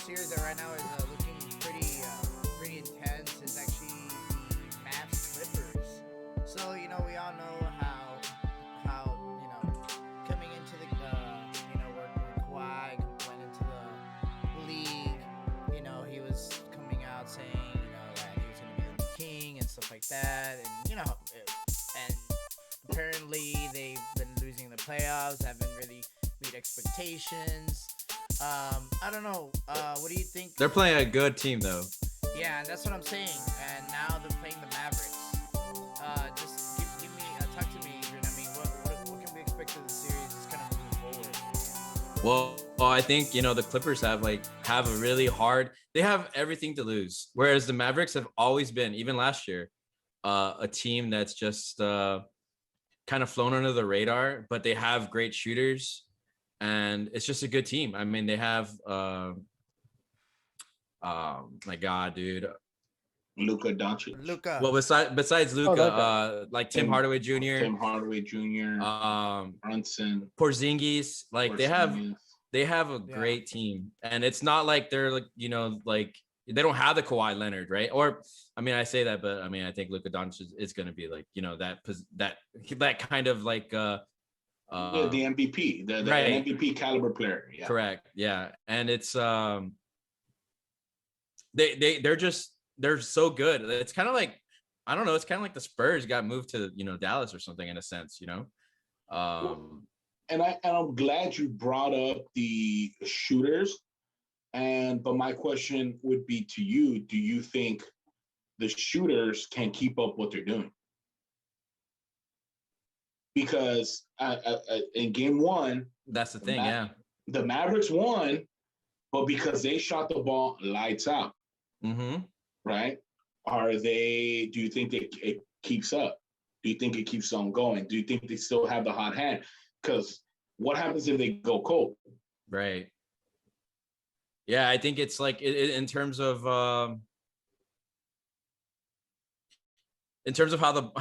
series that right now is looking pretty intense is actually the Mavs Clippers. So we all know how coming into the when Kawhi went into the league, he was coming out saying that he was going to be the king and stuff like that, and and apparently they've been losing the playoffs, haven't really meet expectations. I don't know. What do you think? They're playing a good team though. Yeah, that's what I'm saying. And now they're playing the Mavericks. Just give me talk to me, Adrian. I mean, what can we expect of the series? Just kind of moving forward. Well, I think the Clippers have a really hard. They have everything to lose, whereas the Mavericks have always been, even last year, a team that's just kind of flown under the radar. But they have great shooters, and it's just a good team. I mean, they have my God, dude. Luka Doncic. Luka. Well, besides Luka, like Tim Hardaway Jr. Brunson, Porzingis, they have a great team, and it's not like they're like they don't have the Kawhi Leonard, right? Or I mean, I say that, but I mean, I think Luka Doncic is going to be that kind of the MVP, the right. MVP caliber player. Yeah. Correct. Yeah, and it's they're so good. It's kind of like, I don't know. It's kind of like the Spurs got moved to Dallas or something in a sense, And I'm glad you brought up the shooters. But my question would be to you: do you think the shooters can keep up what they're doing? Because in game one, that's the thing. The Mavericks won, but because they shot the ball lights out. Mm-hmm. Right? Do you think it keeps up? Do you think it keeps on going? Do you think they still have the hot hand? Because what happens if they go cold? Right. Yeah, I think it's like in terms of how I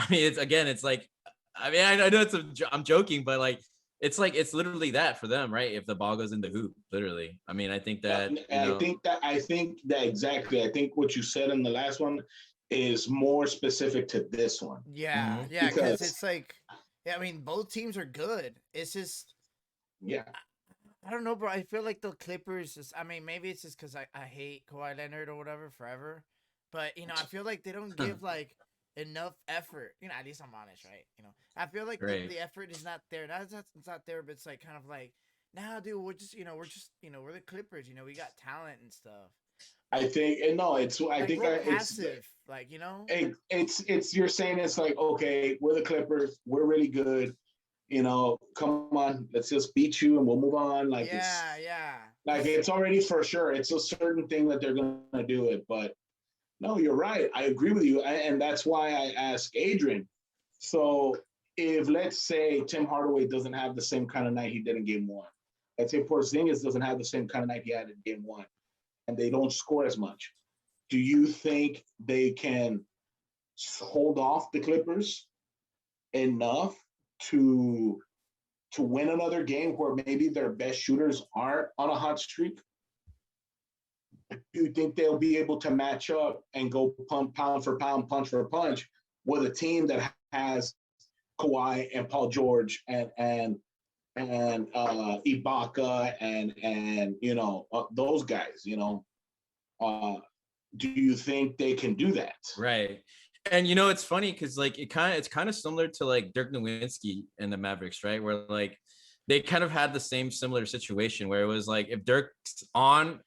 mean, it's like, I mean, I know I'm joking, but it's literally that for them, right? If the ball goes in the hoop, literally. I mean, I think that I think that exactly. I think what you said in the last one is more specific to this one. Yeah, mm-hmm. Yeah, because it's like, I mean, both teams are good. It's just, I don't know, bro. I feel like the Clippers I mean, maybe it's just because I hate Kawhi Leonard or whatever forever, but I feel like they don't give enough effort. At least I'm honest, right? I feel like the effort is not there. It's not there, but it's like kind of like, nah, dude, we're the Clippers. We got talent and stuff. I think, and no, it's passive, it's you're saying it's like, okay, we're the Clippers, we're really good. Come on, let's just beat you and we'll move on. It's already for sure. It's a certain thing that they're gonna do it, but. No, you're right. I agree with you. And that's why I asked Adrian. So if, let's say, Tim Hardaway doesn't have the same kind of night he did in game one, let's say Porzingis doesn't have the same kind of night he had in game one, and they don't score as much, do you think they can hold off the Clippers enough to win another game where maybe their best shooters aren't on a hot streak? Do you think they'll be able to match up and go pound for pound, punch for punch with a team that has Kawhi and Paul George and Ibaka and those guys? Do you think they can do that? Right. And it's funny because it's kind of similar to Dirk Nowitzki and the Mavericks, right? Where they kind of had the similar situation where it was if Dirk's on,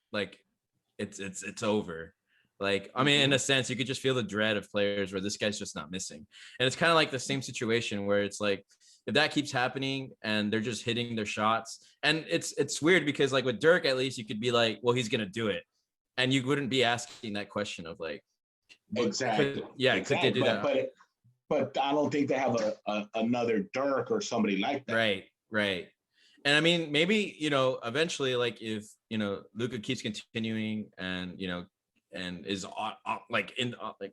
it's over. I mean, in a sense, you could just feel the dread of players where this guy's just not missing. And it's kind of the same situation where it's if that keeps happening and they're just hitting their shots, and it's weird because with Dirk, at least you could be well, he's going to do it. And you wouldn't be asking that question of exactly. Could they do that? But I don't think they have another Dirk or somebody like that. Right. And I mean, maybe, eventually, if, Luka keeps continuing and, and is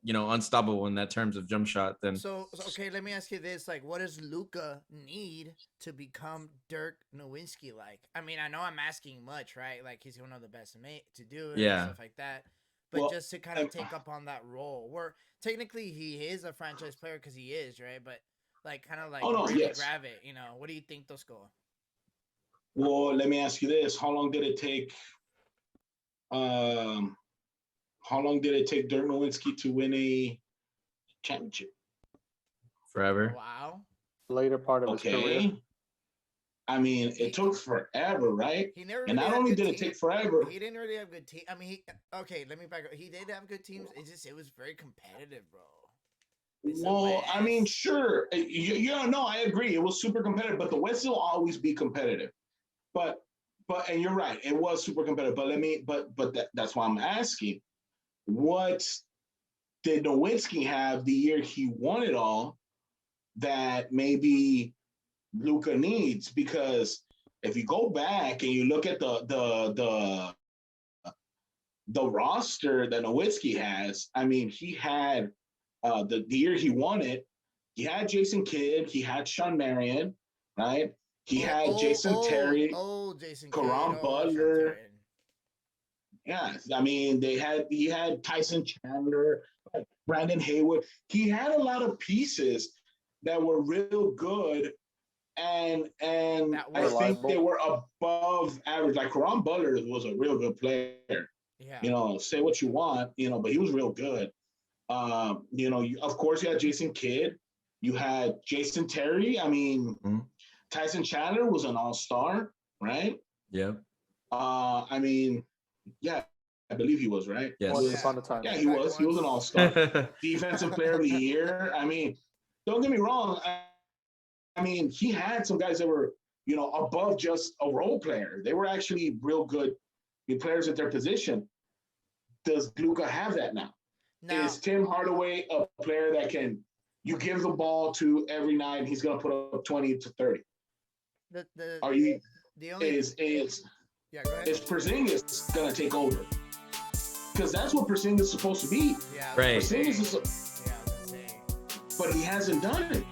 unstoppable in that terms of jump shot, then so okay, let me ask you this: like, what does Luka need to become Dirk Nowitzki like? I mean, I know I'm asking much, right? Like, he's one of the best to do it and stuff like that. But just to kind of take up on that role, where technically he is a franchise player because he is, right? But like, kind of like grab it, What do you think, Tosco? Well, let me ask you this: How long did it take? How long did it take Dirk Nowitzki to win a championship? Forever. Wow. Later part of his career. I mean, it took forever, right? He never. And not only did it take forever, he didn't really have good team. I mean, let me back up. He did have good teams. It was very competitive, bro. Well, I mean, sure. No, I agree. It was super competitive, but the West will always be competitive. But, and you're right, it was super competitive. But that's why I'm asking, what did Nowitzki have the year he won it all that maybe Luka needs? Because if you go back and you look at the roster that Nowitzki has, I mean, he had the year he won it, he had Jason Kidd, he had Sean Marion, right? He had Jason Terry, Jason Karan Butler. Yeah, I mean, he had Tyson Chandler, Brandon Haywood. He had a lot of pieces that were real good, and I think they were above average. Like Karan Butler was a real good player. Yeah. Say what you want, but he was real good. Of course, you had Jason Kidd. You had Jason Terry. I mean, Tyson Chandler was an all-star, right? Yeah. I mean, yeah, I believe he was, right? Yes. Once upon a time. Yeah, he was. He was an all-star. Defensive player of the year. I mean, don't get me wrong. I mean, he had some guys that were, above just a role player. They were actually real good players at their position. Does Luka have that now? No. Is Tim Hardaway a player that you give the ball to every night and he's going to put up 20 to 30? Is Porzingis going to take over? Because that's what Porzingis is supposed to be. Yeah, right. Porzingis is but he hasn't done it.